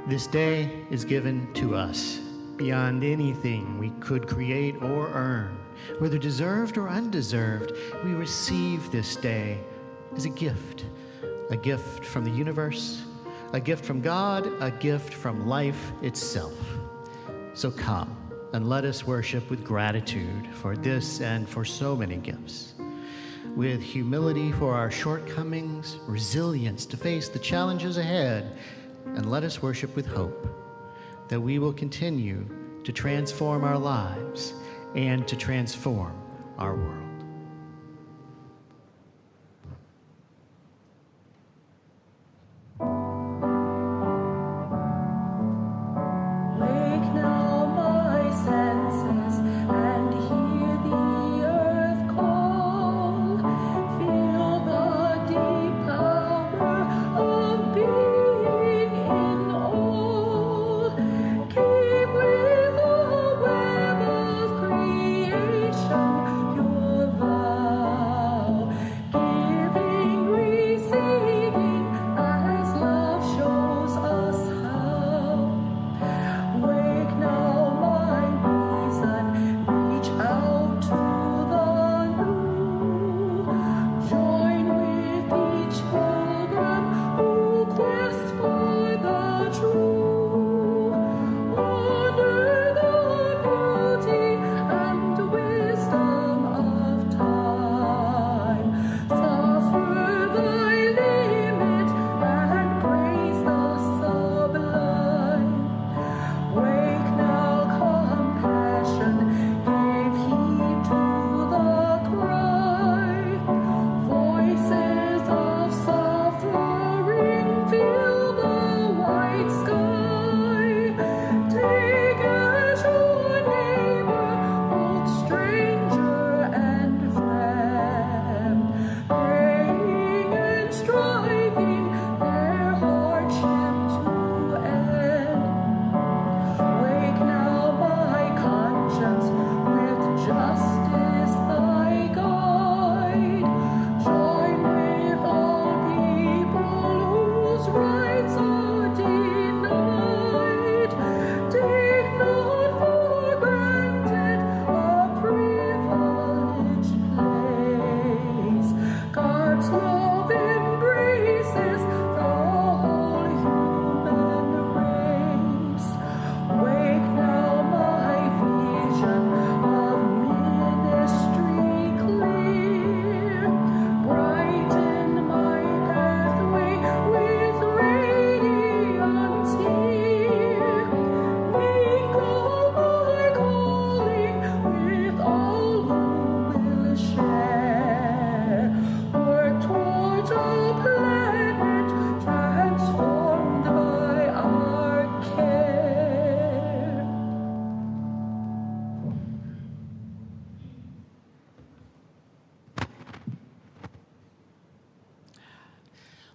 This day is given to us beyond anything we could create or earn. Whether deserved or undeserved, we receive this day as a gift from the universe, a gift from God, a gift from life itself. So come and let us worship with gratitude for this and for so many gifts, with humility for our shortcomings, resilience to face the challenges ahead, and let us worship with hope that we will continue to transform our lives and to transform our world.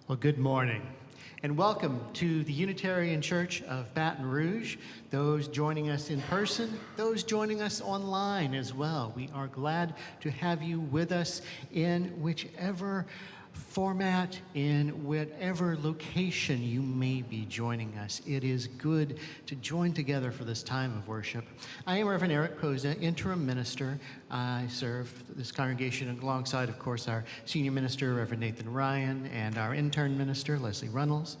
Well, good morning, and welcome to the Unitarian Church of Baton Rouge. Those joining us in person, those joining us online as well. We are glad to have you with us in whichever format, in whatever location you may be joining us. It is good to join together for this time of worship. I am Reverend Eric Poza, interim minister. I serve this congregation alongside, of course, our senior minister, Reverend Nathan Ryan, and our intern minister, Leslie Runnels.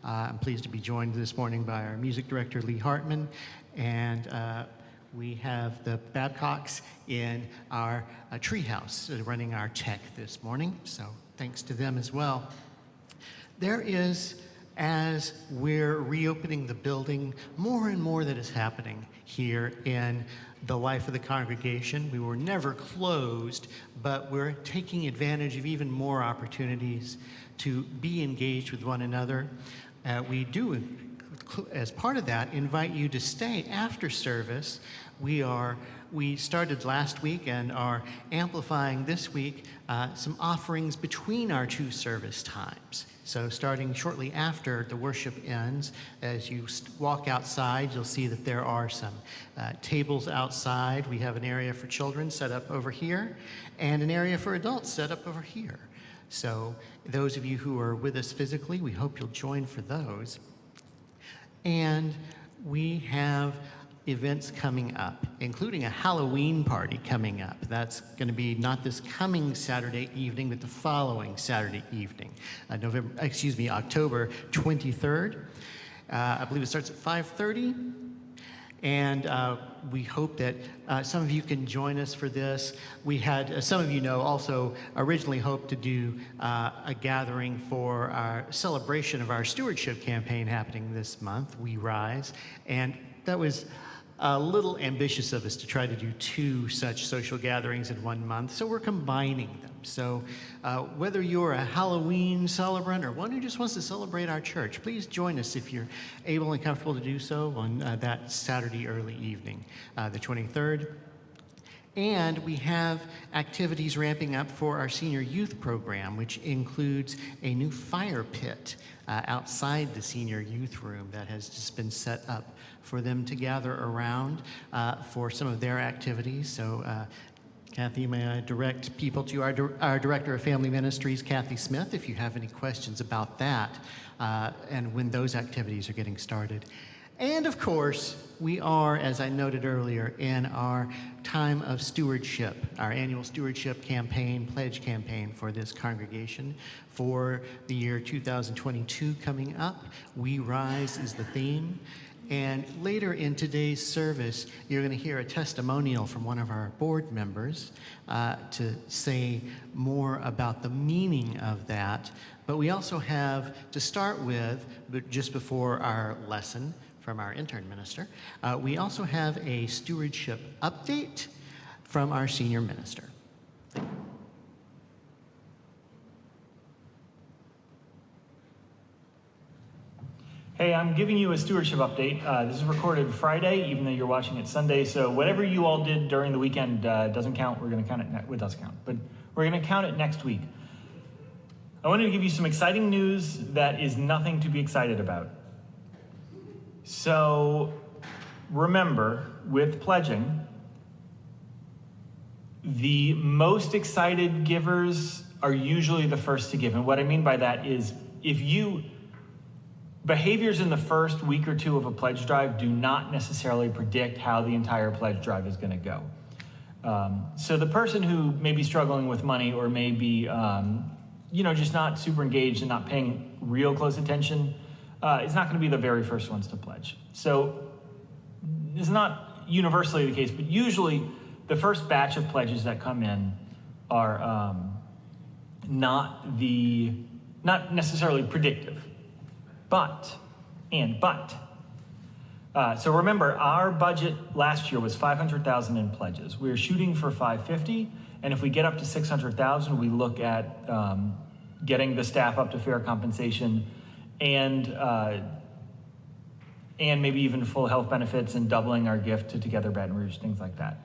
I'm pleased to be joined this morning by our music director, Lee Hartman, and we have the Babcocks in our treehouse running our tech this morning, so thanks to them as well. There is, as we're reopening the building, more and more that is happening here in the life of the congregation. We were never closed, but we're taking advantage of even more opportunities to be engaged with one another. We do, as part of that, invite you to stay after service. We started last week and are amplifying this week some offerings between our two service times. So starting shortly after the worship ends, as you walk outside, you'll see that there are some tables outside. We have an area for children set up over here and an area for adults set up over here. So those of you who are with us physically, we hope you'll join for those. And we have events coming up, including a Halloween party coming up. That's going to be not this coming Saturday evening, but the following Saturday evening, October 23rd. I believe it starts at 5:30. And we hope that some of you can join us for this. We had, as some of you know, also originally hoped to do a gathering for our celebration of our stewardship campaign happening this month, We Rise. And that was a little ambitious of us to try to do 2 such social gatherings in 1 month, so we're combining them. So whether you're a Halloween celebrant or one who just wants to celebrate our church, please join us if you're able and comfortable to do so on that Saturday early evening, the 23rd. And we have activities ramping up for our senior youth program, which includes a new fire pit outside the senior youth room that has just been set up for them to gather around for some of their activities. So Kathy, may I direct people to our Director of Family Ministries, Kathy Smith, if you have any questions about that and when those activities are getting started. And of course, we are, as I noted earlier, in our time of stewardship, our annual stewardship campaign, pledge campaign for this congregation for the year 2022 coming up. We Rise is the theme. And later in today's service, you're going to hear a testimonial from one of our board members to say more about the meaning of that. But we also have, to start with, but just before our lesson from our intern minister, we also have a stewardship update from our senior minister. Thank you. Hey, I'm giving you a stewardship update. This is recorded Friday, even though you're watching it Sunday. So whatever you all did during the weekend doesn't count. We're going to count it. It does count, but we're going to count it next week. I wanted to give you some exciting news that is nothing to be excited about. So remember, with pledging, the most excited givers are usually the first to give. And what I mean by that is behaviors in the first week or 2 of a pledge drive do not necessarily predict how the entire pledge drive is going to go. So the person who may be struggling with money or may be, just not super engaged and not paying real close attention is not going to be the very first ones to pledge. So it's not universally the case, but usually the first batch of pledges that come in are not necessarily predictive. But, so remember, our budget last year was $500,000 in pledges. We were shooting for $550,000, and if we get up to $600,000, we look at getting the staff up to fair compensation and maybe even full health benefits and doubling our gift to Together Baton Rouge, things like that.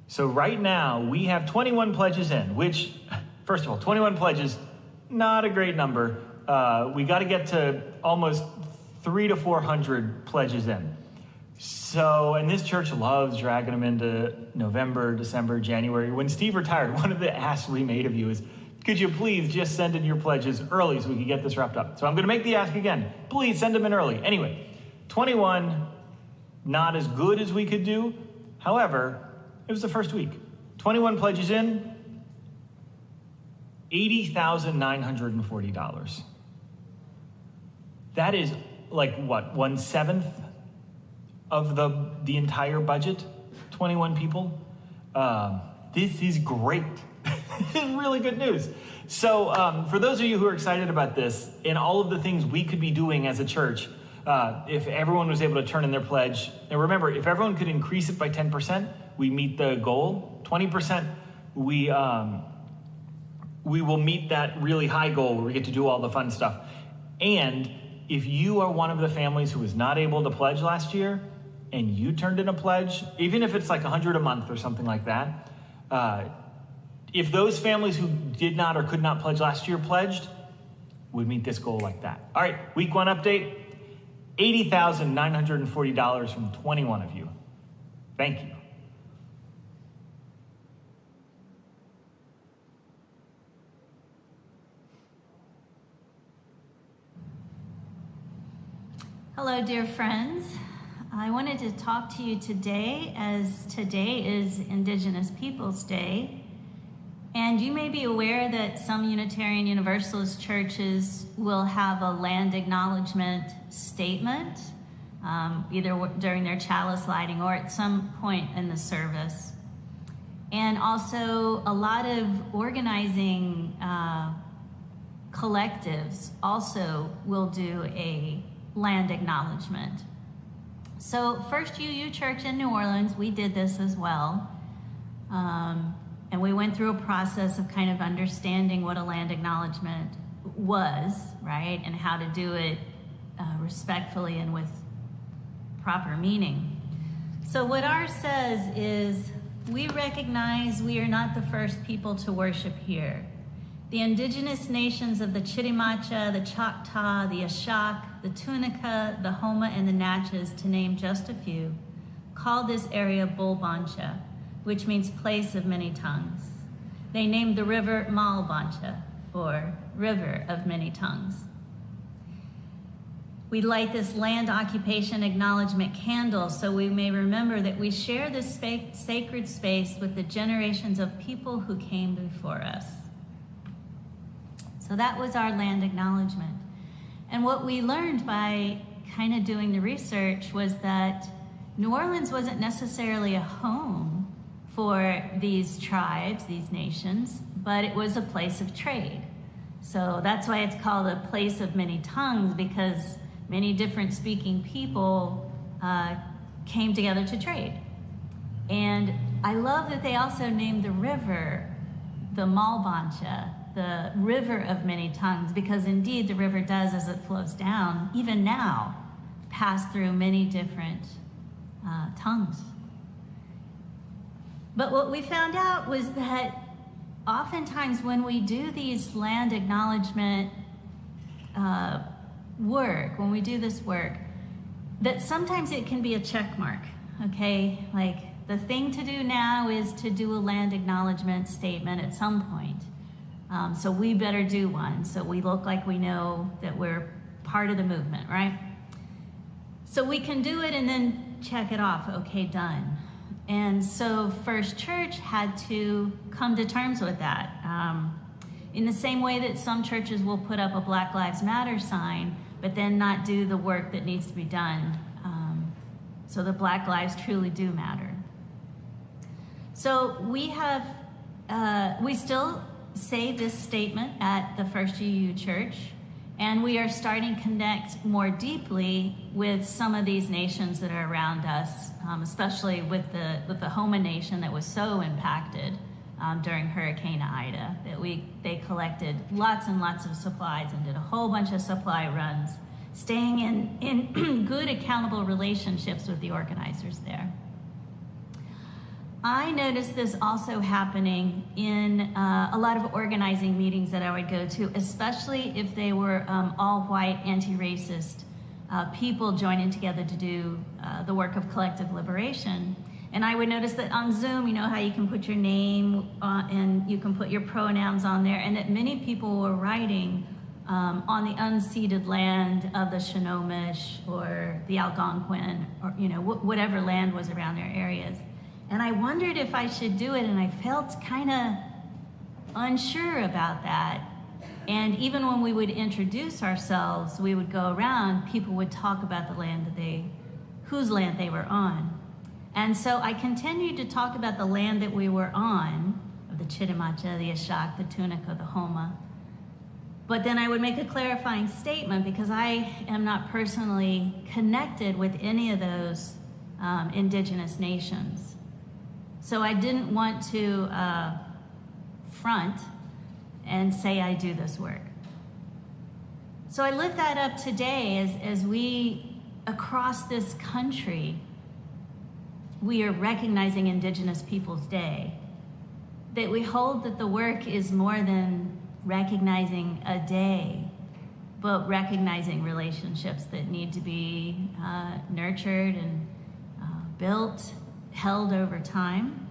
So right now, we have 21 pledges in, which, first of all, 21 pledges, not a great number. We got to get to almost 300 to 400 pledges in. So, and this church loves dragging them into November, December, January. When Steve retired, one of the asks we made of you is, could you please just send in your pledges early so we can get this wrapped up? So I'm going to make the ask again. Please send them in early. Anyway, 21, not as good as we could do. However, it was the first week. 21 pledges in, $80,940. That is like what, 1/7 of the entire budget? 21 people. This is great. This is really good news. So for those of you who are excited about this and all of the things we could be doing as a church, if everyone was able to turn in their pledge, and remember, if everyone could increase it by 10%, we meet the goal. 20%, we will meet that really high goal where we get to do all the fun stuff. And if you are one of the families who was not able to pledge last year and you turned in a pledge, even if it's like 100 a month or something like that, if those families who did not or could not pledge last year pledged, would meet this goal like that. All right, week 1 update, $80,940 from 21 of you. Thank you. Hello, dear friends. I wanted to talk to you today as today is Indigenous Peoples Day. And you may be aware that some Unitarian Universalist churches will have a land acknowledgement statement, either during their chalice lighting or at some point in the service. And also a lot of organizing collectives also will do a land acknowledgement. So First UU Church in New Orleans, we did this as well. And we went through a process of kind of understanding what a land acknowledgement was, right? And how to do it respectfully and with proper meaning. So what ours says is, we recognize we are not the first people to worship here. The indigenous nations of the Chitimacha, the Choctaw, the Ashak, the Tunica, the Homa, and the Natchez, to name just a few, called this area Bulbancha, which means place of many tongues. They named the river Malbancha, or river of many tongues. We light this land occupation acknowledgement candle so we may remember that we share this sacred space with the generations of people who came before us. So that was our land acknowledgement. And what we learned by kind of doing the research was that New Orleans wasn't necessarily a home for these tribes, these nations, but it was a place of trade. So that's why it's called a place of many tongues, because many different speaking people came together to trade. And I love that they also named the river the Malbancha, the river of many tongues, because indeed the river does, as it flows down, even now, pass through many different tongues. But what we found out was that oftentimes when we do these land acknowledgement work, when we do this work, that sometimes it can be a check mark, okay? Like, the thing to do now is to do a land acknowledgement statement at some point. So we better do one so we look like we know that we're part of the movement, right? So we can do it and then check it off. Okay, done. And so First Church had to come to terms with that. In the same way that some churches will put up a Black Lives Matter sign, but then not do the work that needs to be done. So the Black lives truly do matter. So we still say this statement at the First UU Church, and we are starting to connect more deeply with some of these nations that are around us, especially with the Homa Nation that was so impacted during Hurricane Ida, that they collected lots and lots of supplies and did a whole bunch of supply runs, staying in good accountable relationships with the organizers there. I noticed this also happening in a lot of organizing meetings that I would go to, especially if they were all white, anti-racist people joining together to do the work of collective liberation. And I would notice that on Zoom, you know how you can put your name and you can put your pronouns on there, and that many people were writing on the unceded land of the Snohomish or the Algonquin, or whatever land was around their areas. And I wondered if I should do it, and I felt kind of unsure about that. And even when we would introduce ourselves, we would go around, people would talk about the land whose land they were on. And so I continued to talk about the land that we were on, of the Chitimacha, the Ashak, the Tunica, the Homa. But then I would make a clarifying statement, because I am not personally connected with any of those indigenous nations. So I didn't want to front and say I do this work. So I lift that up today as we, across this country, we are recognizing Indigenous Peoples Day, that we hold that the work is more than recognizing a day, but recognizing relationships that need to be nurtured and built, held over time.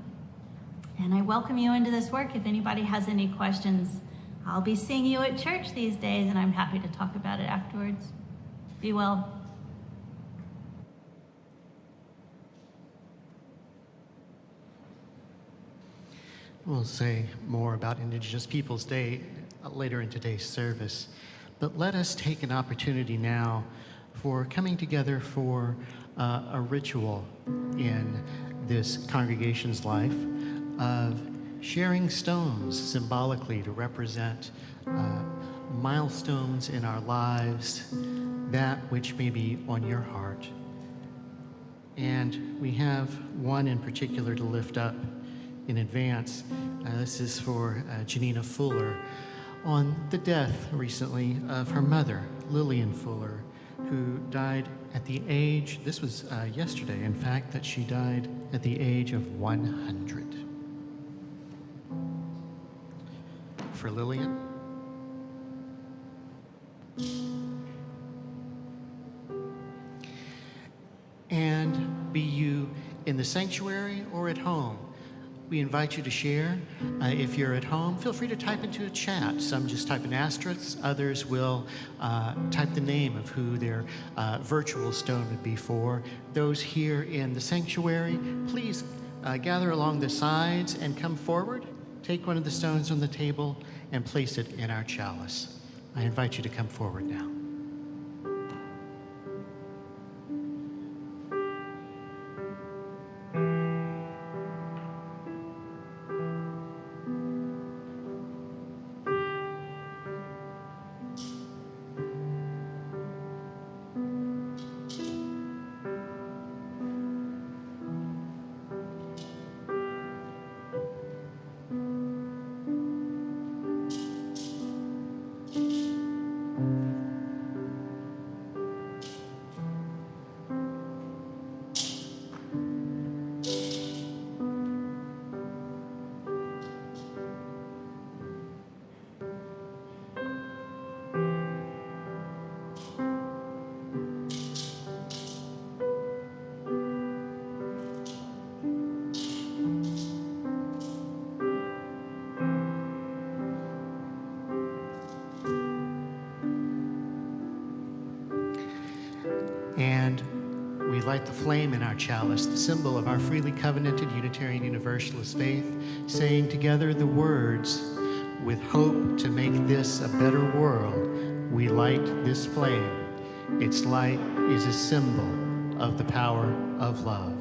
And I welcome you into this work. If anybody has any questions, I'll be seeing you at church these days, and I'm happy to talk about it afterwards. Be well. We'll say more about Indigenous Peoples Day later in today's service, but let us take an opportunity now for coming together for a ritual in this congregation's life of sharing stones symbolically to represent milestones in our lives, that which may be on your heart. And we have one in particular to lift up in advance. This is for Janina Fuller on the death recently of her mother, Lillian Fuller, who died at the age, this was yesterday, in fact, that she died at the age of 100. For Lillian. And be you in the sanctuary or at home, we invite you to share. If you're at home, feel free to type into a chat. Some just type an asterisk, others will type the name of who their virtual stone would be for. Those here in the sanctuary, please gather along the sides and come forward. Take one of the stones on the table and place it in our chalice. I invite you to come forward now. And we light the flame in our chalice, the symbol of our freely covenanted Unitarian Universalist faith, saying together the words, "With hope to make this a better world, we light this flame. Its light is a symbol of the power of love."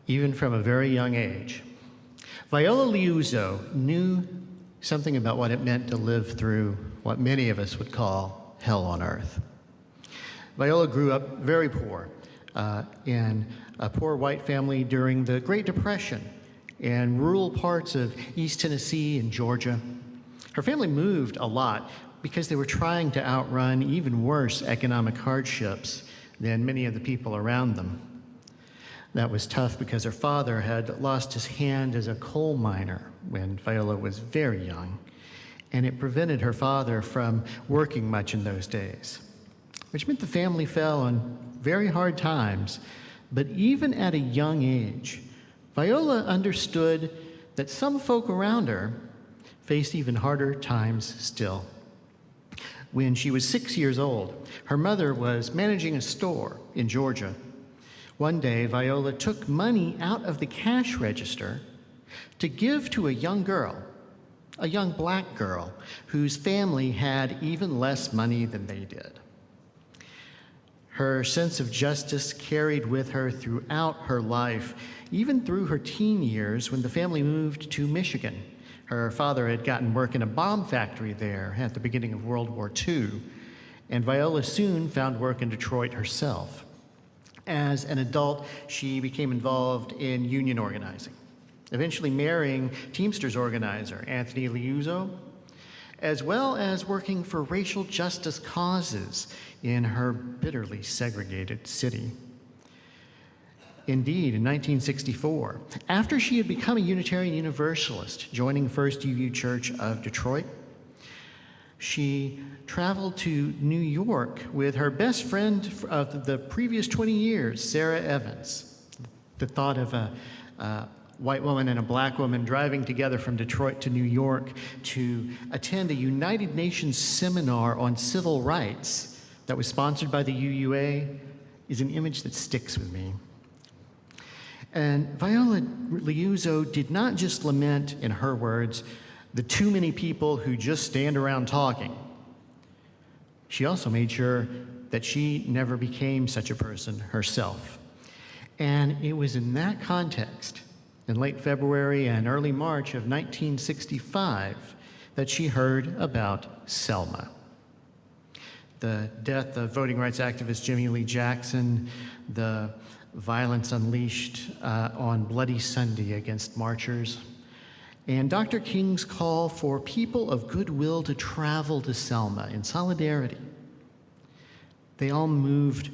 Even from a very young age, Viola Liuzzo knew something about what it meant to live through what many of us would call hell on earth. Viola grew up very poor in a poor white family during the Great Depression in rural parts of East Tennessee and Georgia. Her family moved a lot because they were trying to outrun even worse economic hardships than many of the people around them. That was tough because her father had lost his hand as a coal miner when Viola was very young, and it prevented her father from working much in those days, which meant the family fell on very hard times. But even at a young age, Viola understood that some folk around her faced even harder times still. When she was 6 years old, her mother was managing a store in Georgia. One day, Viola took money out of the cash register to give to a young girl, a young black girl, whose family had even less money than they did. Her sense of justice carried with her throughout her life, even through her teen years when the family moved to Michigan. Her father had gotten work in a bomb factory there at the beginning of World War II, and Viola soon found work in Detroit herself. As an adult, she became involved in union organizing, eventually marrying Teamsters organizer Anthony Liuzzo, as well as working for racial justice causes in her bitterly segregated city. Indeed, in 1964, after she had become a Unitarian Universalist, joining First UU Church of Detroit, she traveled to New York with her best friend of the previous 20 years, Sarah Evans. The thought of a white woman and a black woman driving together from Detroit to New York to attend a United Nations seminar on civil rights that was sponsored by the UUA is an image that sticks with me. And Viola Liuzzo did not just lament, in her words, the too many people who just stand around talking. She also made sure that she never became such a person herself. And it was in that context, in late February and early March of 1965, that she heard about Selma. The death of voting rights activist Jimmy Lee Jackson, the violence unleashed on Bloody Sunday against marchers, and Dr. King's call for people of goodwill to travel to Selma in solidarity. They all moved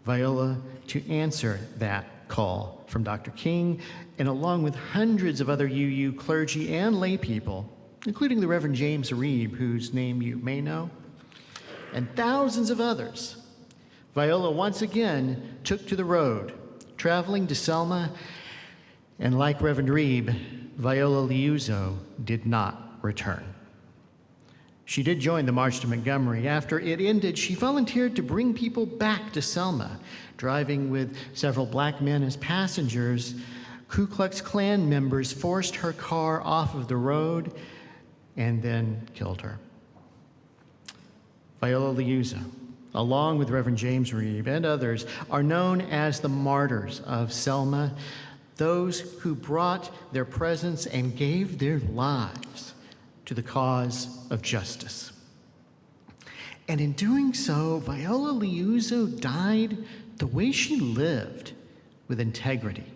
Viola to answer that call from Dr. King, and along with hundreds of other UU clergy and lay people, including the Reverend James Reeb, whose name you may know, and thousands of others, Viola once again took to the road, traveling to Selma, and like Reverend Reeb, Viola Liuzzo did not return. She did join the March to Montgomery. After it ended, she volunteered to bring people back to Selma, driving with several black men as passengers. Ku Klux Klan members forced her car off of the road and then killed her. Viola Liuzzo, along with Reverend James Reeb and others, are known as the martyrs of Selma, those who brought their presence and gave their lives to the cause of justice. And in doing so, Viola Liuzzo died the way she lived, with integrity,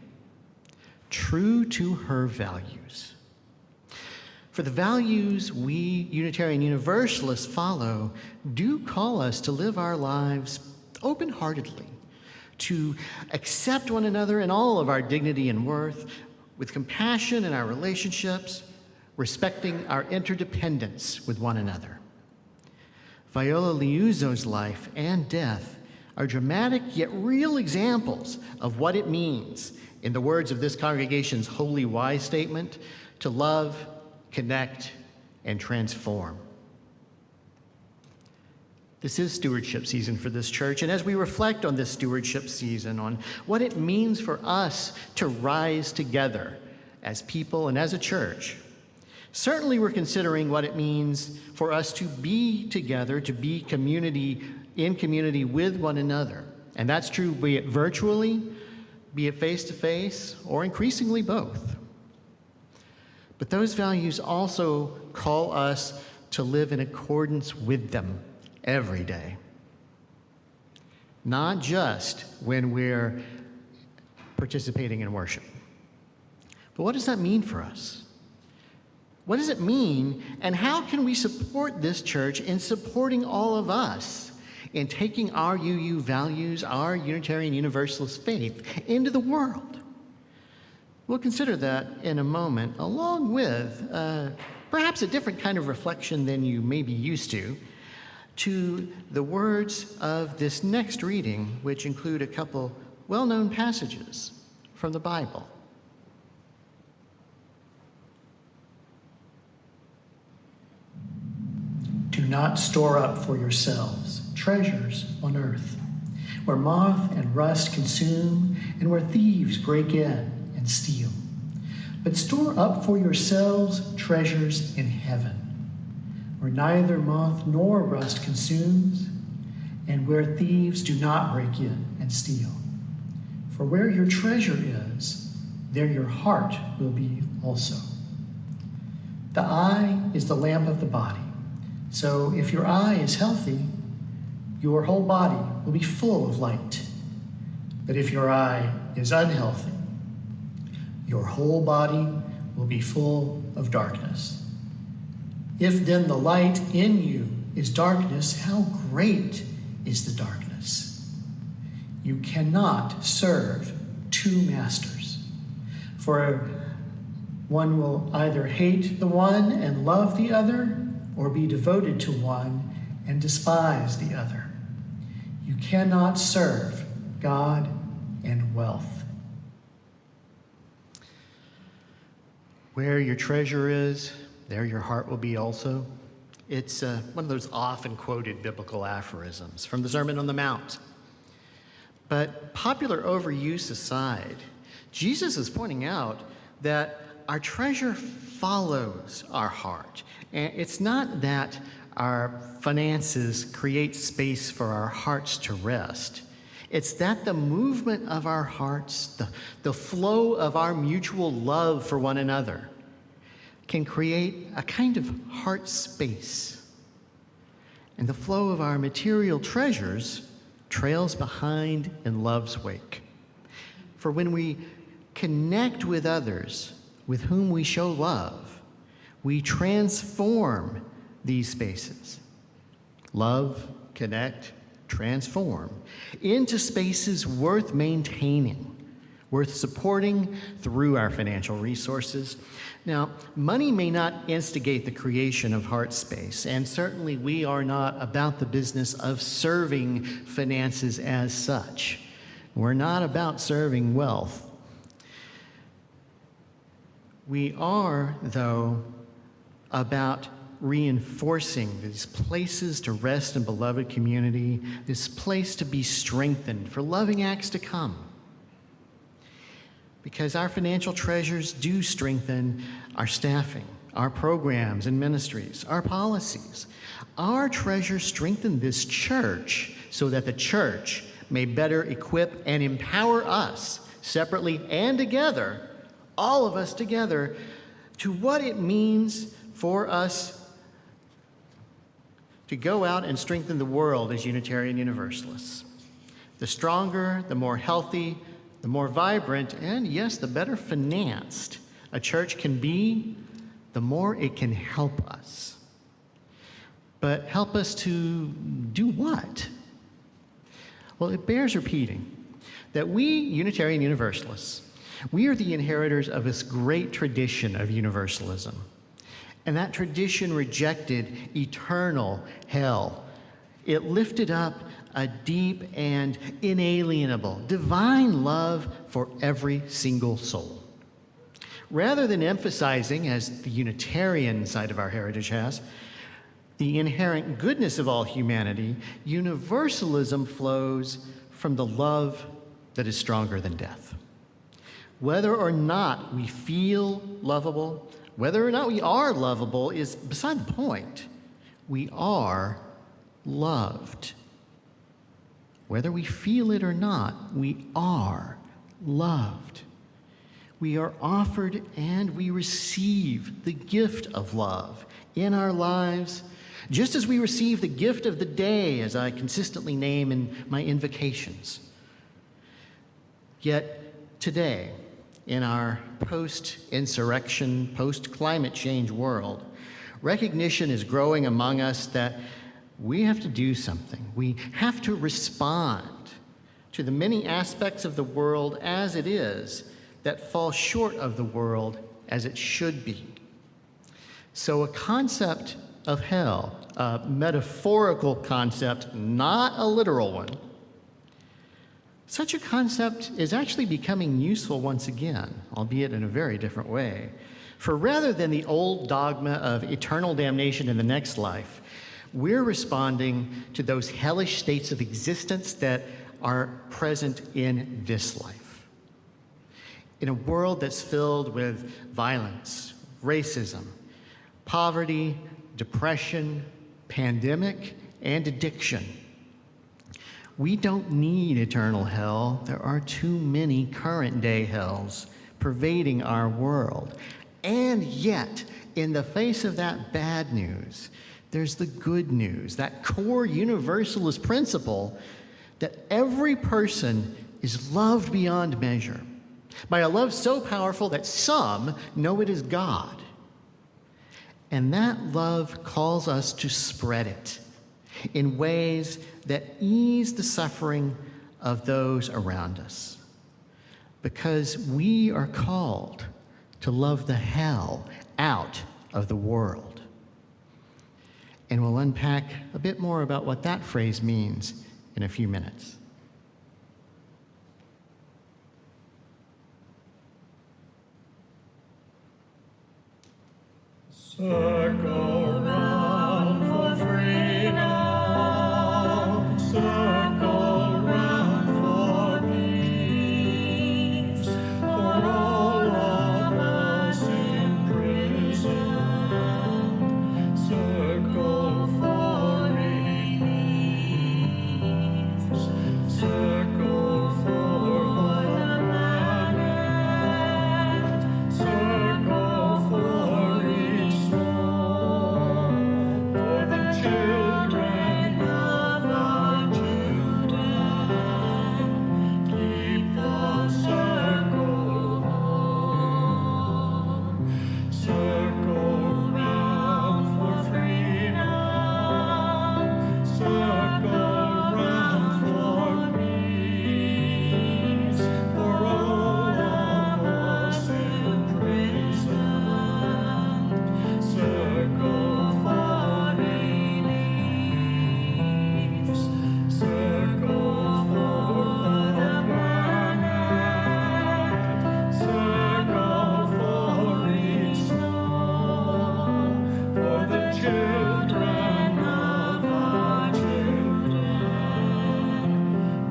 true to her values. For the values we Unitarian Universalists follow do call us to live our lives open-heartedly, to accept one another in all of our dignity and worth, with compassion in our relationships, respecting our interdependence with one another. Viola Liuzzo's life and death are dramatic yet real examples of what it means, in the words of this congregation's Holy Why statement, to love, connect, and transform. This is stewardship season for this church, and as we reflect on this stewardship season, on what it means for us to rise together as people and as a church, certainly we're considering what it means for us to be together, to be community in community with one another. And that's true, be it virtually, be it face-to-face, or increasingly both. But those values also call us to live in accordance with them every day. Not just when we're participating in worship. But what does that mean for us? What does it mean, and how can we support this church in supporting all of us in taking our UU values, our Unitarian Universalist faith, into the world? We'll consider that in a moment, along with perhaps a different kind of reflection than you may be used to the words of this next reading, which include a couple well-known passages from the Bible. Do not store up for yourselves treasures on earth, where moth and rust consume and where thieves break in and steal. But store up for yourselves treasures in heaven, where neither moth nor rust consumes, and where thieves do not break in and steal. For where your treasure is, there your heart will be also. The eye is the lamp of the body. So if your eye is healthy, your whole body will be full of light. But if your eye is unhealthy, your whole body will be full of darkness. If then the light in you is darkness, how great is the darkness? You cannot serve two masters. For one will either hate the one and love the other, or be devoted to one and despise the other. You cannot serve God and wealth. Where your treasure is, there your heart will be also. It's one of those often quoted biblical aphorisms from the Sermon on the Mount. But popular overuse aside, Jesus is pointing out that our treasure follows our heart. And it's not that our finances create space for our hearts to rest. It's that the movement of our hearts, the flow of our mutual love for one another, can create a kind of heart space. And the flow of our material treasures trails behind in love's wake. For when we connect with others with whom we show love, we transform these spaces. Love, connect, transform into spaces worth maintaining, worth supporting through our financial resources. Now, money may not instigate the creation of heart space, and certainly we are not about the business of serving finances as such. We're not about serving wealth. We are, though, about reinforcing these places to rest in beloved community, this place to be strengthened for loving acts to come. Because our financial treasures do strengthen our staffing, our programs and ministries, our policies. Our treasures strengthen this church so that the church may better equip and empower us, separately and together, all of us together, to what it means for us to go out and strengthen the world as Unitarian Universalists. The stronger, the more healthy, the more vibrant, and yes, the better financed a church can be, the more it can help us. But help us to do what? Well, it bears repeating that we, Unitarian Universalists, we are the inheritors of this great tradition of universalism. And that tradition rejected eternal hell. It lifted up a deep and inalienable divine love for every single soul. Rather than emphasizing, as the Unitarian side of our heritage has, the inherent goodness of all humanity, universalism flows from the love that is stronger than death. Whether or not we feel lovable, whether or not we are lovable is beside the point. We are loved. Whether we feel it or not, we are loved. We are offered and we receive the gift of love in our lives, just as we receive the gift of the day, as I consistently name in my invocations. Yet today, in our post-insurrection, post-climate change world, recognition is growing among us that we have to do something. We have to respond to the many aspects of the world as it is that fall short of the world as it should be. So a concept of hell, a metaphorical concept, not a literal one, such a concept is actually becoming useful once again, albeit in a very different way. For rather than the old dogma of eternal damnation in the next life, we're responding to those hellish states of existence that are present in this life. In a world that's filled with violence, racism, poverty, depression, pandemic, and addiction, we don't need eternal hell. There are too many current-day hells pervading our world. And yet, in the face of that bad news, there's the good news, that core universalist principle that every person is loved beyond measure, by a love so powerful that some know it is God. And that love calls us to spread it in ways that ease the suffering of those around us. because we are called to love the hell out of the world. And we'll unpack a bit more about what that phrase means in a few minutes. Circle round for freedom, circle round for peace, for all of us in prison, circle for relief, circle for the planet, circle for children of our children, keep the circle on. Circle round for freedom, circle round for peace, for all of us in prison, circle for children of our children,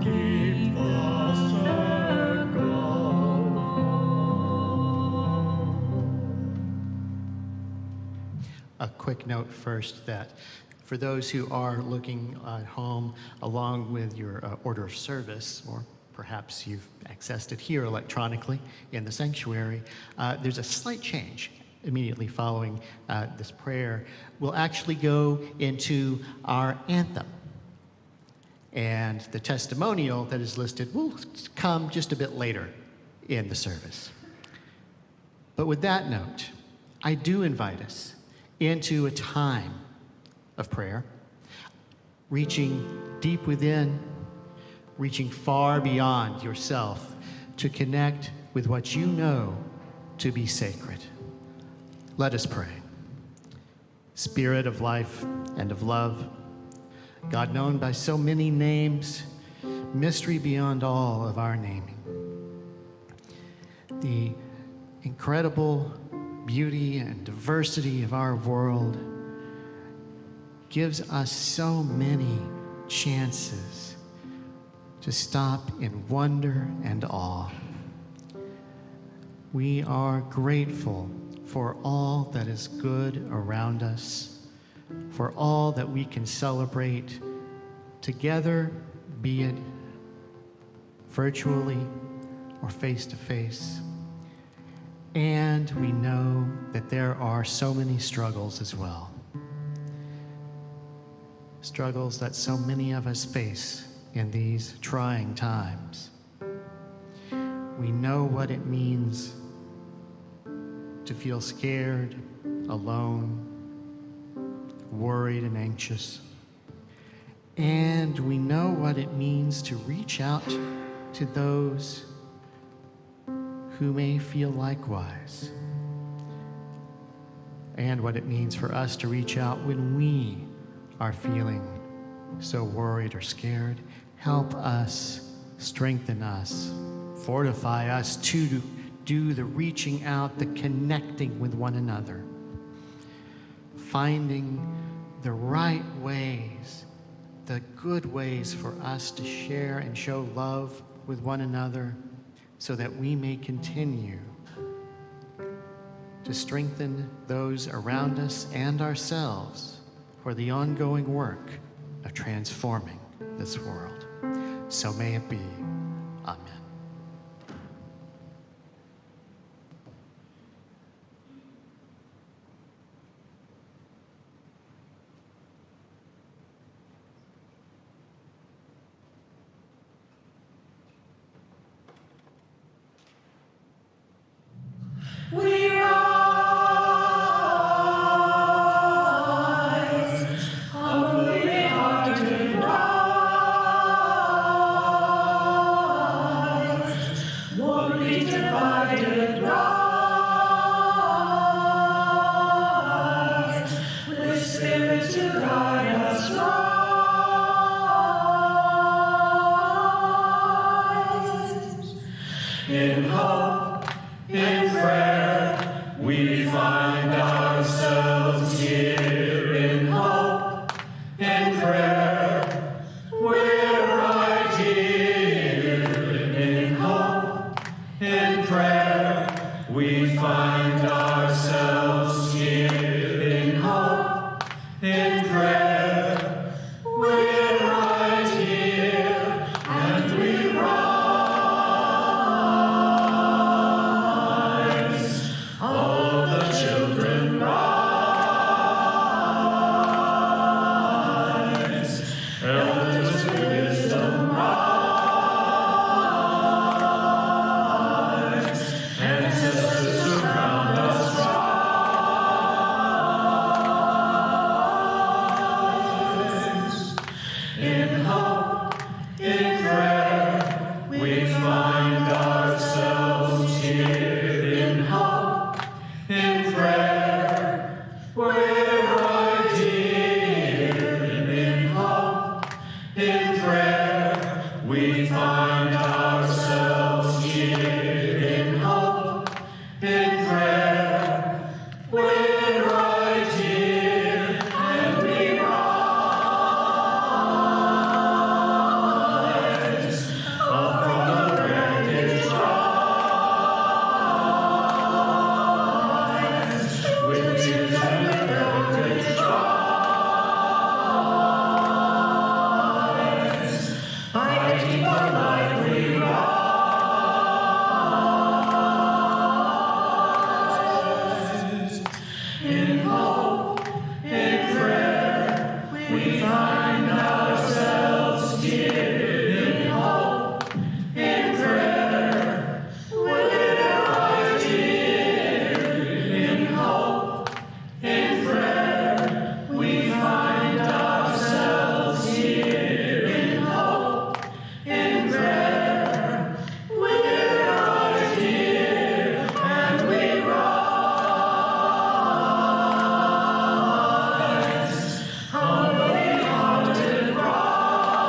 keep the circle on. A quick note first that for those who are looking at home along with your order of service, or perhaps you've accessed it here electronically in the sanctuary, there's a slight change immediately following this prayer. We'll actually go into our anthem. And the testimonial that is listed will come just a bit later in the service. But with that note, I do invite us into a time of prayer, reaching deep within, reaching far beyond yourself to connect with what you know to be sacred. Let us pray. Spirit of life and of love, God known by so many names, mystery beyond all of our naming. The incredible beauty and diversity of our world gives us so many chances to stop in wonder and awe. We are grateful for all that is good around us, for all that we can celebrate together, be it virtually or face-to-face. And we know that there are so many struggles as well. Struggles that so many of us face in these trying times. We know what it means to feel scared, alone, worried and anxious. And we know what it means to reach out to those who may feel likewise. And what it means for us to reach out when we are feeling so worried or scared. Help us, strengthen us, fortify us to do the reaching out, the connecting with one another, finding the right ways, the good ways for us to share and show love with one another so that we may continue to strengthen those around us and ourselves for the ongoing work of transforming this world. So may it be. Amen. We rise, humbly hearted rise. in prayer. We're right here, and we rise. All the children rise. Elders with wisdom rise. Ancestors around us rise. In hope, in prayer, we find ourselves here. In hope, in prayer, we're right here. In hope, in prayer, we find ourselves here. In hope, in prayer, we're right here, and we rise up from the wreckage, rise with tears and heritage, rise fighting for life, we rise. In hope, in prayer, we find ourselves here. In hope, in prayer, we're right here. In hope, in prayer, we find ourselves here. In hope, in prayer, we're right here, and we rise. Humbly hearted rise.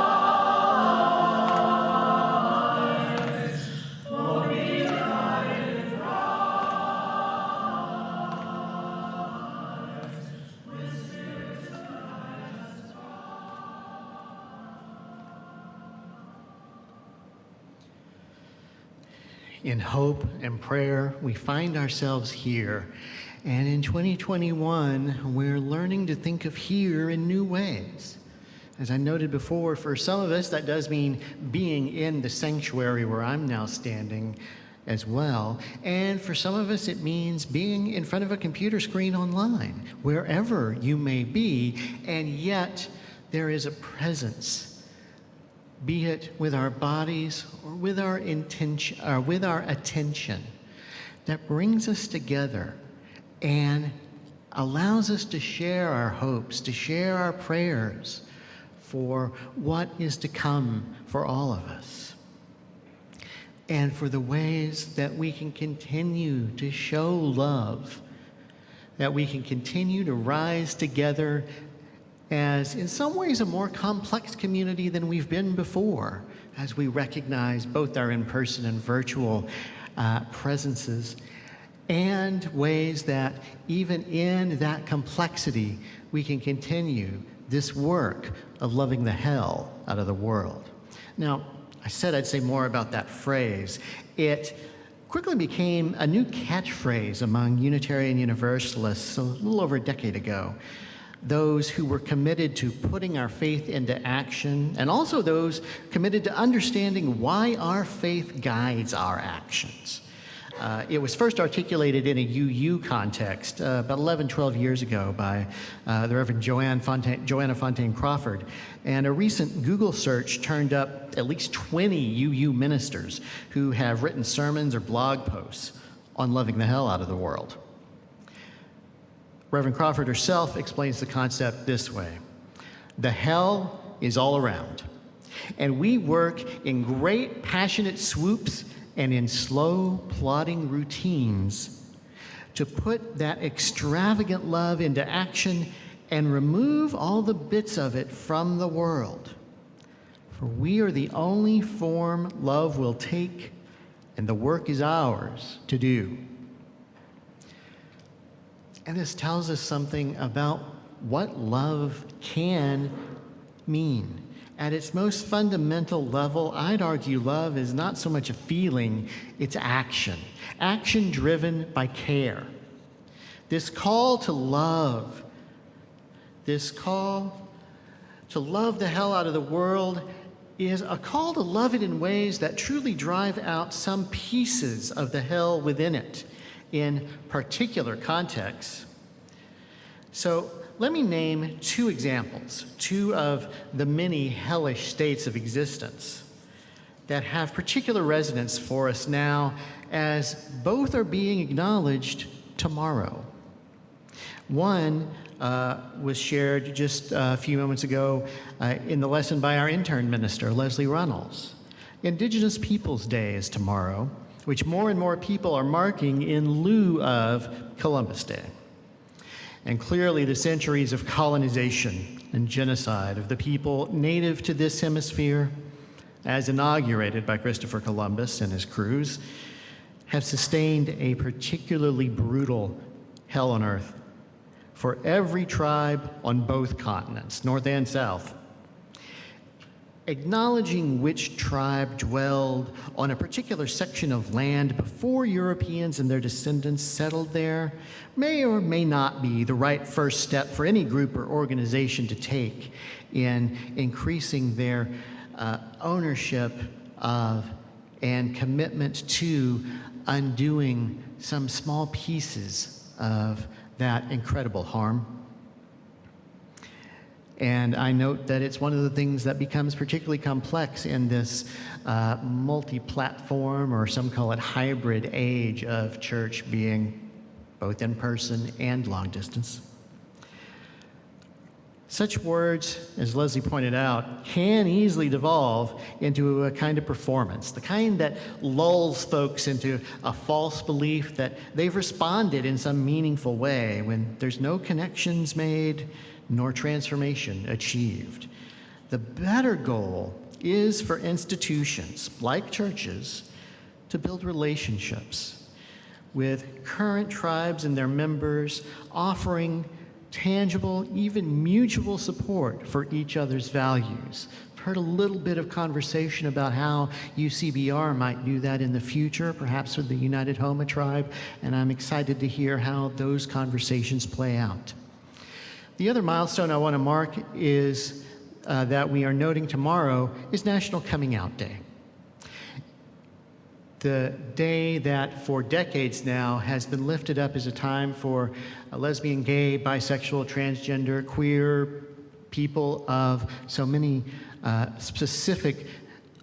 Glory divided rise. With spirits of Christ. In hope and prayer, we find ourselves here. And in 2021, we're learning to think of here in new ways. As I noted before, for some of us, that does mean being in the sanctuary where I'm now standing as well. And for some of us, it means being in front of a computer screen online, wherever you may be, and yet there is a presence, be it with our bodies or with our intention, or with our attention, that brings us together and allows us to share our hopes, to share our prayers for what is to come for all of us, and for the ways that we can continue to show love, that we can continue to rise together as, in some ways, a more complex community than we've been before, as we recognize both our in-person and virtual presences, and ways that even in that complexity, we can continue this work of loving the hell out of the world. Now, I said I'd say more about that phrase. It quickly became a new catchphrase among Unitarian Universalists a little over a decade ago. Those who were committed to putting our faith into action, and also those committed to understanding why our faith guides our actions. It was first articulated in a UU context about 11, 12 years ago by the Reverend Joanna Fontaine Crawford. And a recent Google search turned up at least 20 UU ministers who have written sermons or blog posts on loving the hell out of the world. Reverend Crawford herself explains the concept this way: the hell is all around, and we work in great passionate swoops and in slow plodding routines to put that extravagant love into action and remove all the bits of it from the world. For we are the only form love will take, and the work is ours to do. And this tells us something about what love can mean. At its most fundamental level, I'd argue love is not so much a feeling, it's action. Action driven by care. This call to love This call to love the hell out of the world is a call to love it in ways that truly drive out some pieces of the hell within it in particular contexts. So let me name two examples, two of the many hellish states of existence that have particular resonance for us now, as both are being acknowledged tomorrow. One was shared just a few moments ago in the lesson by our intern minister, Leslie Runnels. Indigenous Peoples Day is tomorrow, which more and more people are marking in lieu of Columbus Day. And clearly the centuries of colonization and genocide of the people native to this hemisphere, as inaugurated by Christopher Columbus and his crews, have sustained a particularly brutal hell on earth for every tribe on both continents, north and south. Acknowledging which tribe dwelled on a particular section of land before Europeans and their descendants settled there may or may not be the right first step for any group or organization to take in increasing their ownership of and commitment to undoing some small pieces of that incredible harm. And I note that it's one of the things that becomes particularly complex in this multi-platform, or some call it hybrid, age of church being both in person and long distance. Such words, as Leslie pointed out, can easily devolve into a kind of performance, the kind that lulls folks into a false belief that they've responded in some meaningful way when there's no connections made nor transformation achieved. The better goal is for institutions like churches to build relationships with current tribes and their members, offering tangible, even mutual support for each other's values. I've heard a little bit of conversation about how UCBR might do that in the future, perhaps with the United Homa tribe, and I'm excited to hear how those conversations play out. The other milestone I want to mark is that we are noting tomorrow is National Coming Out Day. The day that for decades now has been lifted up as a time for lesbian, gay, bisexual, transgender, queer people of so many specific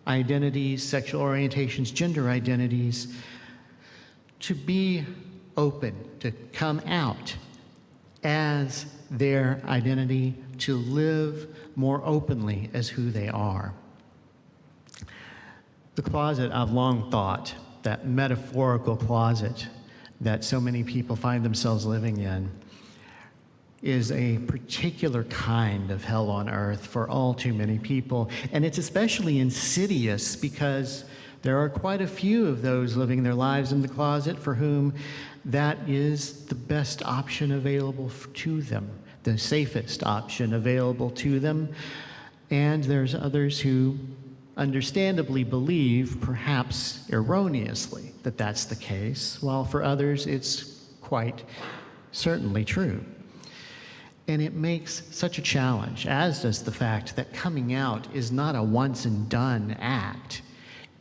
identities, sexual orientations, gender identities, to be open, to come out as their identity, to live more openly as who they are. The closet, I've long thought, that metaphorical closet that so many people find themselves living in, is a particular kind of hell on earth for all too many people. And it's especially insidious because there are quite a few of those living their lives in the closet for whom that is the best option available to them, the safest option available to them. And there's others who understandably believe, perhaps erroneously, that that's the case, while for others it's quite certainly true. And it makes such a challenge, as does the fact that coming out is not a once and done act.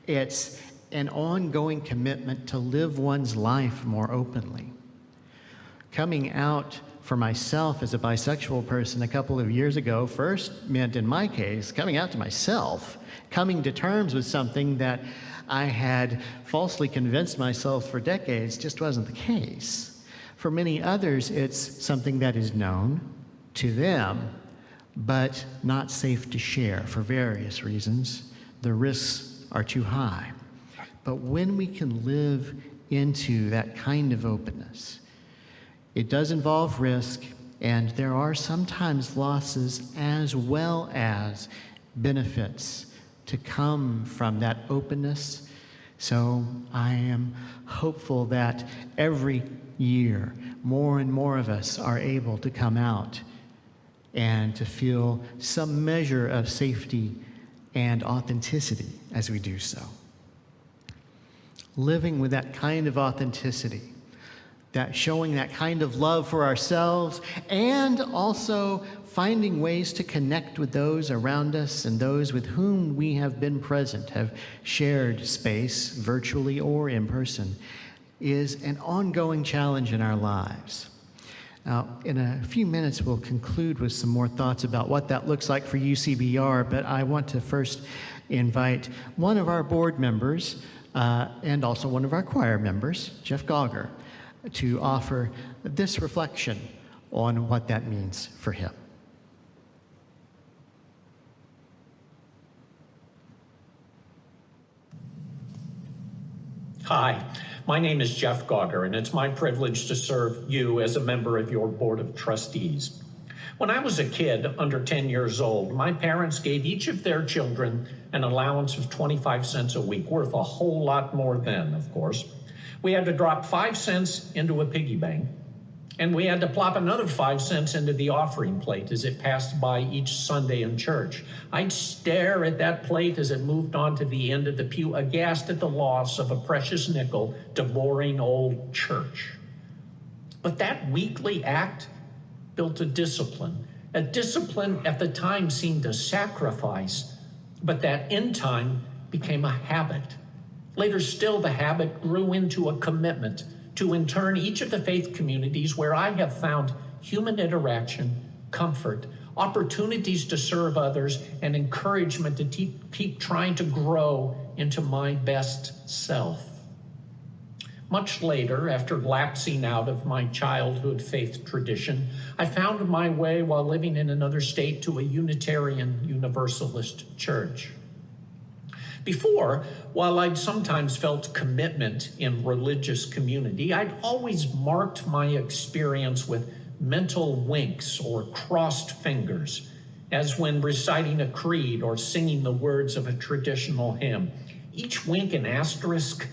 It's an ongoing commitment to live one's life more openly. Coming out for myself as a bisexual person a couple of years ago first meant, in my case, coming out to myself, coming to terms with something that I had falsely convinced myself for decades just wasn't the case. For many others, it's something that is known to them, but not safe to share for various reasons. The risks are too high. But when we can live into that kind of openness, it does involve risk, and there are sometimes losses as well as benefits to come from that openness. So I am hopeful that every year more and more of us are able to come out and to feel some measure of safety and authenticity as we do so. Living with that kind of authenticity, that showing that kind of love for ourselves, and also finding ways to connect with those around us and those with whom we have been present, have shared space, virtually or in person, is an ongoing challenge in our lives. Now, in a few minutes, we'll conclude with some more thoughts about what that looks like for UCBR, but I want to first invite one of our board members and also one of our choir members, Jeff Gauger, to offer this reflection on what that means for him. Hi, my name is Jeff Gauger, and it's my privilege to serve you as a member of your Board of Trustees. When I was a kid, under 10 years old, my parents gave each of their children an allowance of 25 cents a week, worth a whole lot more then, of course. We had to drop 5 cents into a piggy bank, and we had to plop another 5 cents into the offering plate as it passed by each Sunday in church. I'd stare at that plate as it moved on to the end of the pew, aghast at the loss of a precious nickel to boring old church. But that weekly act built a discipline. A discipline at the time seemed a sacrifice, but that in time became a habit. Later still, the habit grew into a commitment to in turn each of the faith communities where I have found human interaction, comfort, opportunities to serve others, and encouragement to keep trying to grow into my best self. Much later, after lapsing out of my childhood faith tradition, I found my way while living in another state to a Unitarian Universalist church. Before, while I'd sometimes felt commitment in religious community, I'd always marked my experience with mental winks or crossed fingers, as when reciting a creed or singing the words of a traditional hymn. Each wink an asterisk,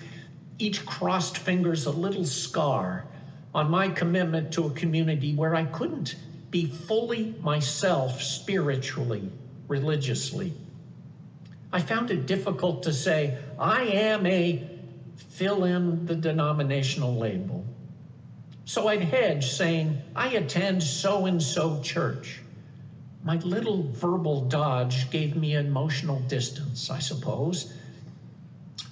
each crossed finger's a little scar on my commitment to a community where I couldn't be fully myself spiritually, religiously. I found it difficult to say, I am a fill in the denominational label. So I'd hedge saying, I attend so-and-so church. My little verbal dodge gave me emotional distance, I suppose.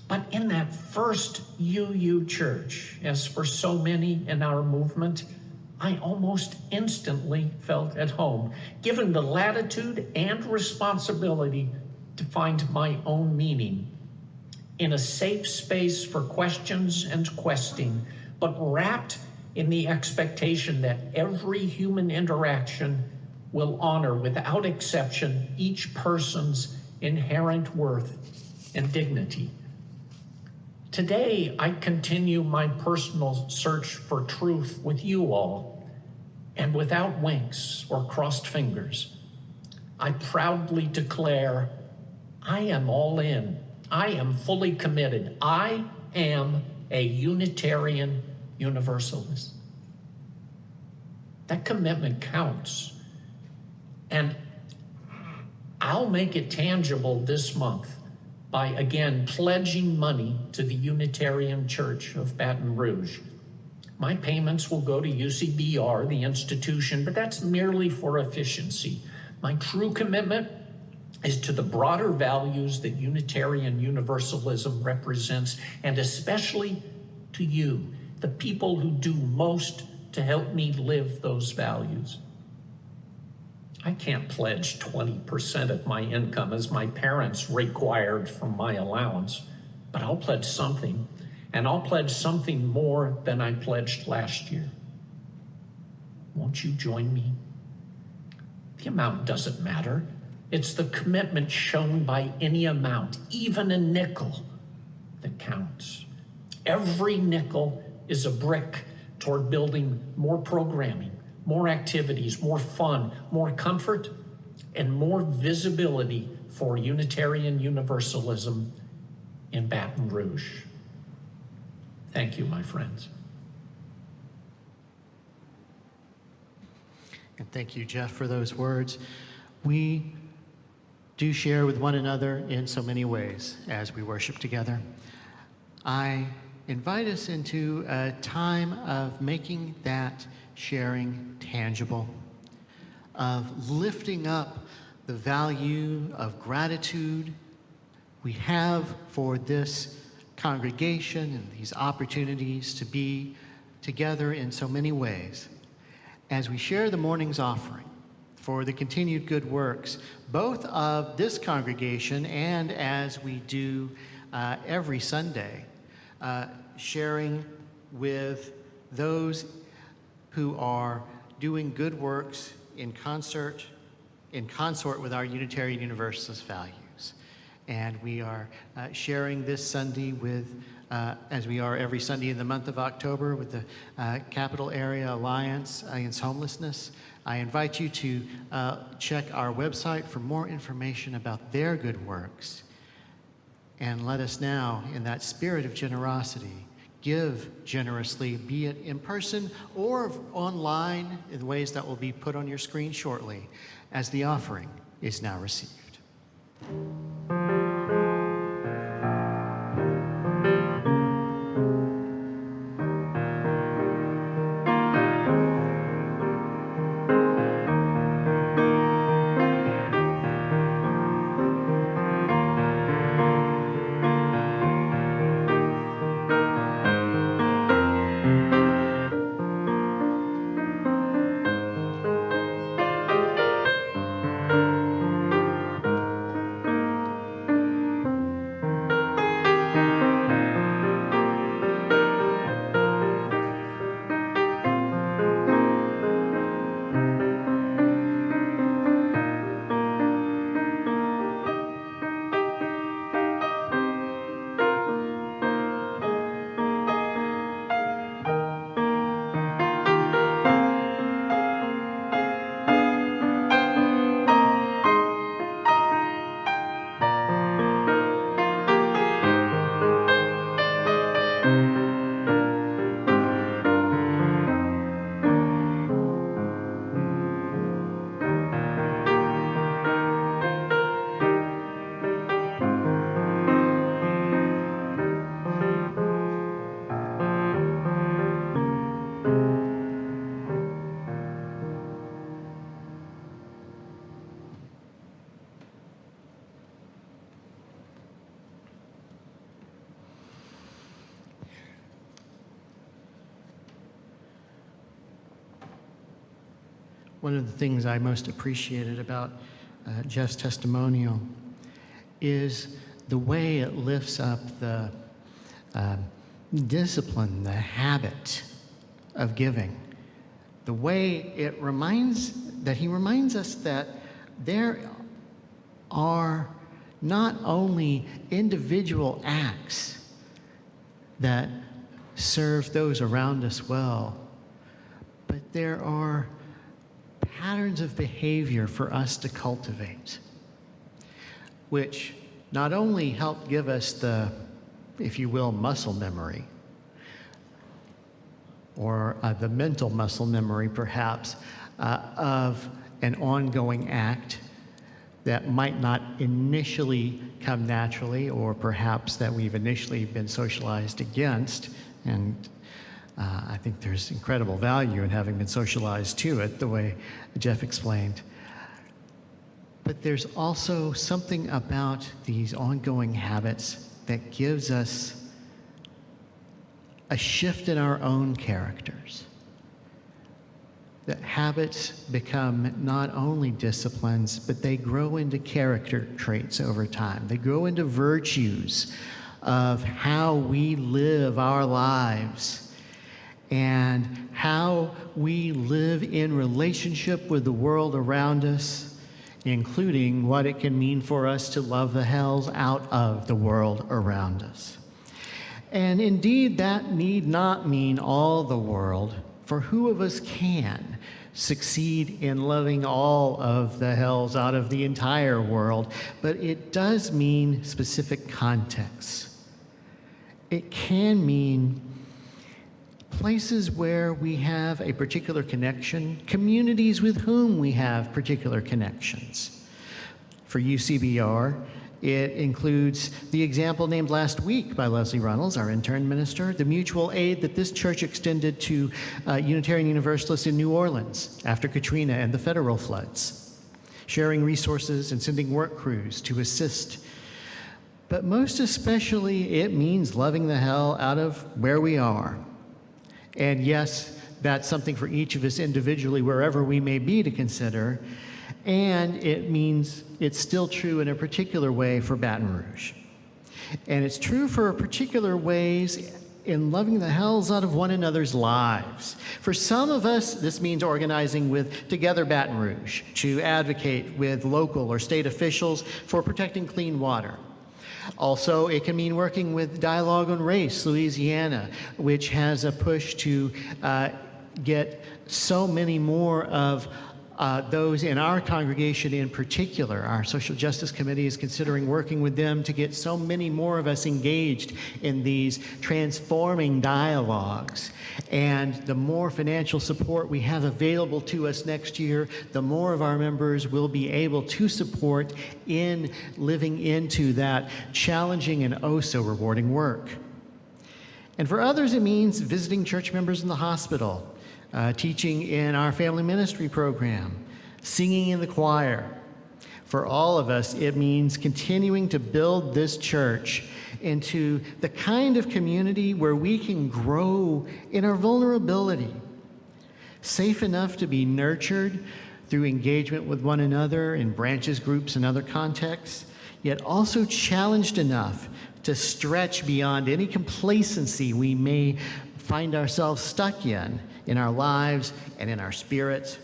But in that first UU church, as for so many in our movement, I almost instantly felt at home, given the latitude and responsibility to find my own meaning in a safe space for questions and questing, but wrapped in the expectation that every human interaction will honor without exception each person's inherent worth and dignity. Today, I continue my personal search for truth with you all, and without winks or crossed fingers, I proudly declare, I am all in. I am fully committed. I am a Unitarian Universalist. That commitment counts. And I'll make it tangible this month by, again, pledging money to the Unitarian Church of Baton Rouge. My payments will go to UCBR, the institution, but that's merely for efficiency. My true commitment is to the broader values that Unitarian Universalism represents, and especially to you, the people who do most to help me live those values. I can't pledge 20% of my income as my parents required from my allowance, but I'll pledge something, and I'll pledge something more than I pledged last year. Won't you join me? The amount doesn't matter. It's the commitment shown by any amount, even a nickel, that counts. Every nickel is a brick toward building more programming, more activities, more fun, more comfort, and more visibility for Unitarian Universalism in Baton Rouge. Thank you, my friends. And thank you, Jeff, for those words. We do share with one another in so many ways as we worship together. I invite us into a time of making that sharing tangible. of lifting up the value of gratitude we have for this congregation and these opportunities to be together in so many ways as we share the morning's offering for the continued good works, both of this congregation and as we do every Sunday, sharing with those who are doing good works in consort with our Unitarian Universalist values. And we are sharing this Sunday with, as we are every Sunday in the month of October, with the Capital Area Alliance Against Homelessness. I invite you to check our website for more information about their good works. And let us now, in that spirit of generosity, give generously, be it in person or online in ways that will be put on your screen shortly, as the offering is now received. One of the things I most appreciated about Jeff's testimonial is the way it lifts up the discipline, the habit of giving. The way he reminds us that there are not only individual acts that serve those around us well, but there are patterns of behavior for us to cultivate, which not only help give us the, if you will, muscle memory, or the mental muscle memory, perhaps, of an ongoing act that might not initially come naturally, or perhaps that we've initially been socialized against. And I think there's incredible value in having been socialized to it, the way Jeff explained. But there's also something about these ongoing habits that gives us a shift in our own characters. That habits become not only disciplines, but they grow into character traits over time. They grow into virtues of how we live our lives and how we live in relationship with the world around us, including what it can mean for us to love the hells out of the world around us. And indeed, that need not mean all the world, for who of us can succeed in loving all of the hells out of the entire world? But it does mean specific contexts. It can mean places where we have a particular connection, communities with whom we have particular connections. For UCBR, It includes the example named last week by Leslie Runnels, our intern minister, the mutual aid that this church extended to Unitarian Universalists in New Orleans after Katrina and the federal floods, sharing resources and sending work crews to assist. But most especially, it means loving the hell out of where we are. And yes, that's something for each of us individually, wherever we may be, to consider. And it means it's still true in a particular way for Baton Rouge. And it's true for particular ways in loving the hells out of one another's lives. For some of us, this means organizing with Together Baton Rouge to advocate with local or state officials for protecting clean water. Also, it can mean working with Dialogue on Race, Louisiana, which has a push to get so many more of those in our congregation in particular. Our Social Justice Committee is considering working with them to get so many more of us engaged in these transforming dialogues. And the more financial support we have available to us next year, the more of our members will be able to support in living into that challenging and oh so rewarding work. And for others, it means visiting church members in the hospital, teaching in our family ministry program, singing in the choir. For all of us, it means continuing to build this church into the kind of community where we can grow in our vulnerability, safe enough to be nurtured through engagement with one another in branches, groups, and other contexts, yet also challenged enough to stretch beyond any complacency we may find ourselves stuck in our lives and in our spirits.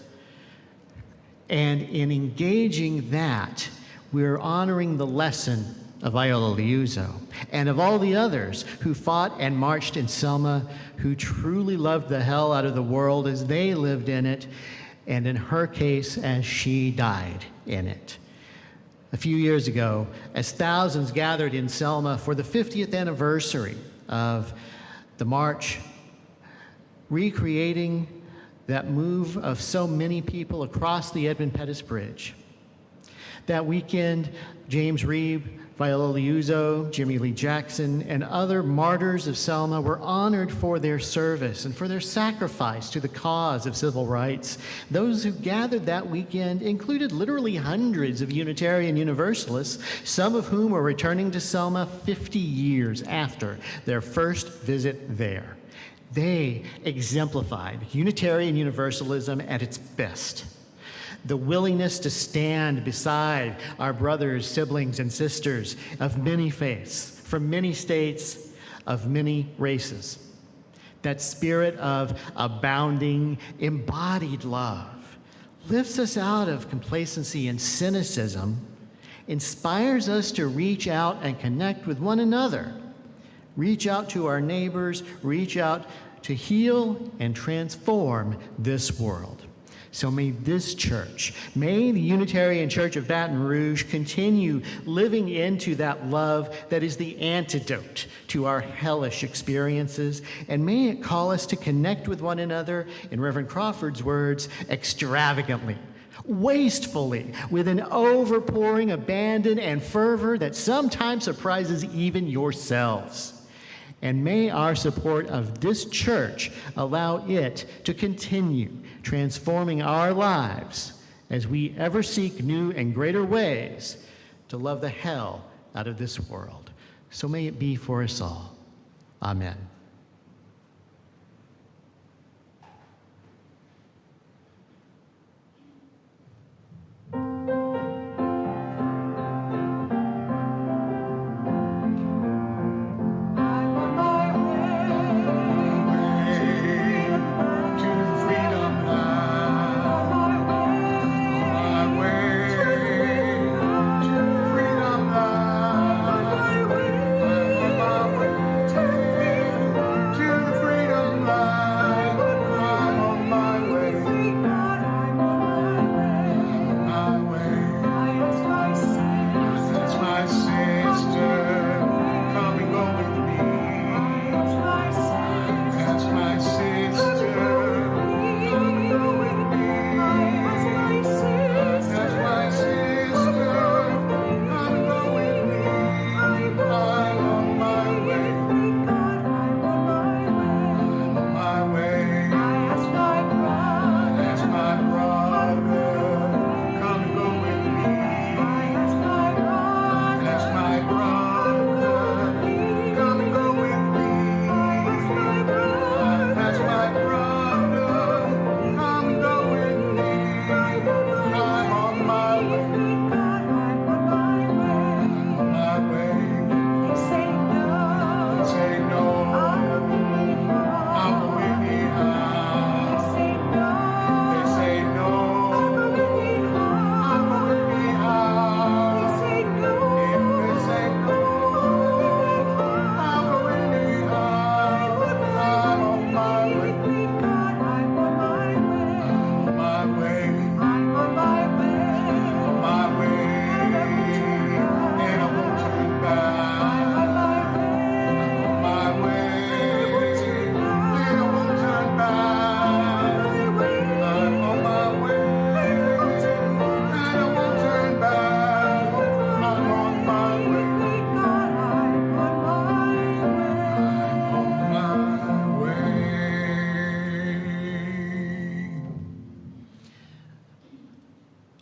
And in engaging that, we're honoring the lesson of Viola Liuzzo and of all the others who fought and marched in Selma, who truly loved the hell out of the world as they lived in it, and in her case, as she died in it. A few years ago, as thousands gathered in Selma for the 50th anniversary of the march, recreating that move of so many people across the Edmund Pettus Bridge. That weekend, James Reeb, Viola Liuzzo, Jimmy Lee Jackson, and other martyrs of Selma were honored for their service and for their sacrifice to the cause of civil rights. Those who gathered that weekend included literally hundreds of Unitarian Universalists, some of whom were returning to Selma 50 years after their first visit there. They exemplified Unitarian Universalism at its best. The willingness to stand beside our brothers, siblings, and sisters of many faiths, from many states, of many races. That spirit of abounding, embodied love lifts us out of complacency and cynicism, inspires us to reach out and connect with one another. Reach out to our neighbors, reach out to heal and transform this world. So may this church, may the Unitarian Church of Baton Rouge continue living into that love that is the antidote to our hellish experiences, and may it call us to connect with one another, in Reverend Crawford's words, extravagantly, wastefully, with an overpouring abandon and fervor that sometimes surprises even yourselves. And may our support of this church allow it to continue transforming our lives as we ever seek new and greater ways to love the hell out of this world. So may it be for us all. Amen.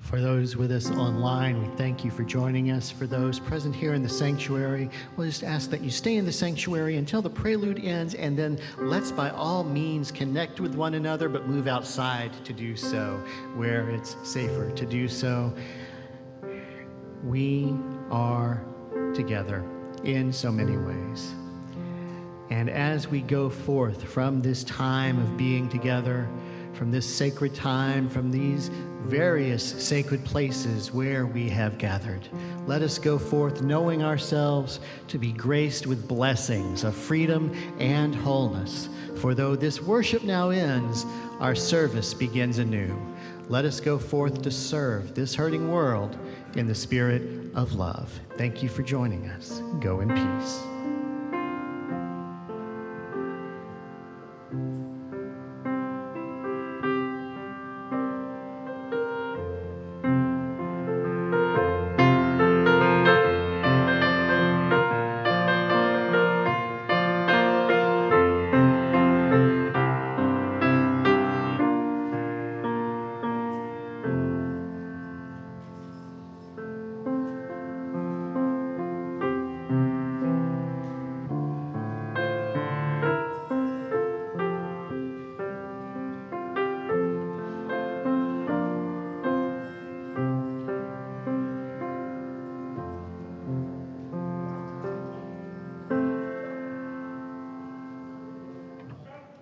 For those with us online, we thank you for joining us. For those present here in the sanctuary, we'll just ask that you stay in the sanctuary until the prelude ends, and then let's by all means connect with one another, but move outside to do so where it's safer to do so. We are together in so many ways. And as we go forth from this time of being together, from this sacred time, from these various sacred places where we have gathered, let us go forth knowing ourselves to be graced with blessings of freedom and wholeness. For though this worship now ends, our service begins anew. Let us go forth to serve this hurting world in the spirit of love. Thank you for joining us. Go in peace.